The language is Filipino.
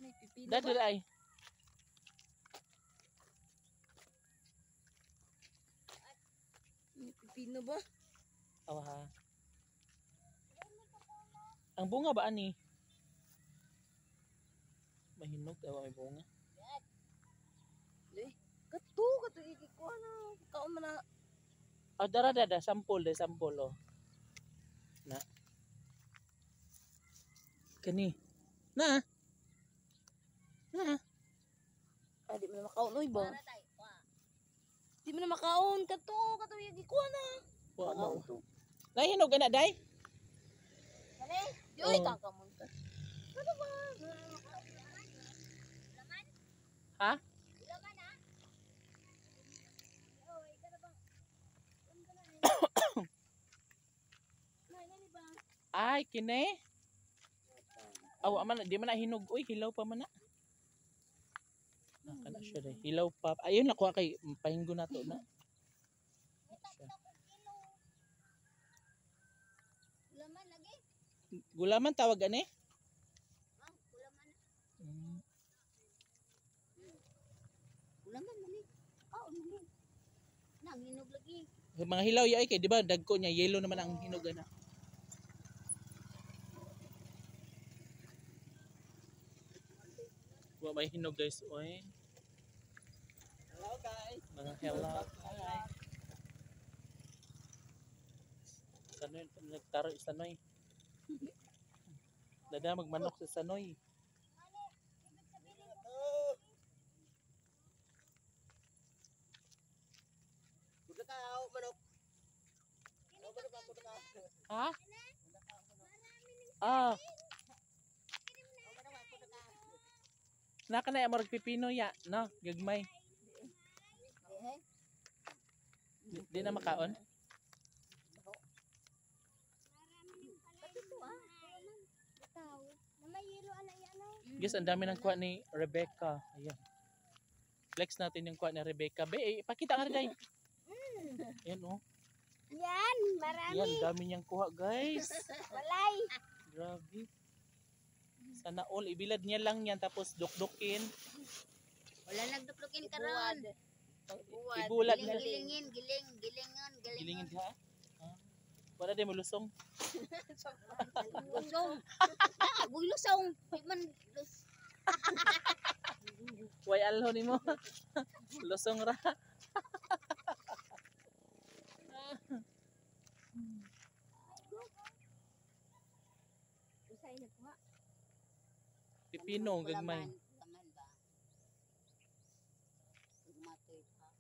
May pipino Dadal ba? ay. May pipino ba? Awa ha. Ang bunga ba ani? Mahinog daw may bunga. Kato ikikuha na. Kaon man na. Oh, dada, sampol oh. Na. Kani. Na. Na. Ah, di mo na makaon. Uy ba? Di mo na makaon. Kato ikikuha na. Wa mo. Nahinog na day? Mali. Yoy, Oh. kakamon ka. Ano ba? Ha? Ay, kini. Aw, man, di man na hinog. Uy, hilaw pa man na. Kana siya day. Hilaw pa. Ayun na kuha kay pahingo na to na. Siya. Laman lagi. Gulaman tawag ani? Gulaman. Mm. Gulaman mali. Kaon mali. Nanginog lagi. Mga hilaw ya ay kay di ba dagko niya yellow naman ang hinog na. Wa may hinog guys. Oy. Hello guys. Mga hello. Hi. Sanoy nagtaro sanoy. Dada magmanok sa sanoy. Ha? Ah. Naka na amor pipino ya, no? Gagmay. Di na makaon. Guys, ang dami ng kuha ni Rebecca. Ayan. Flex natin yung kuha ni Rebecca. Be, pakita nga rin. Ayan oh. Yan, marami. Yan, dami niyang kuha guys. Walay. Grabe. Sana all, ibilad niya lang yan tapos dukdukin. Wala nagduplukin karon. Ibulat niya. Gilingan. Gilingin ka? Ah. Wala din malusong. Lusong. Uy, lusong. Di man Way alho ni mo. Lusong ra. Usay na kuha. Pipino, gagmay. Laman ba? Umatoy pa.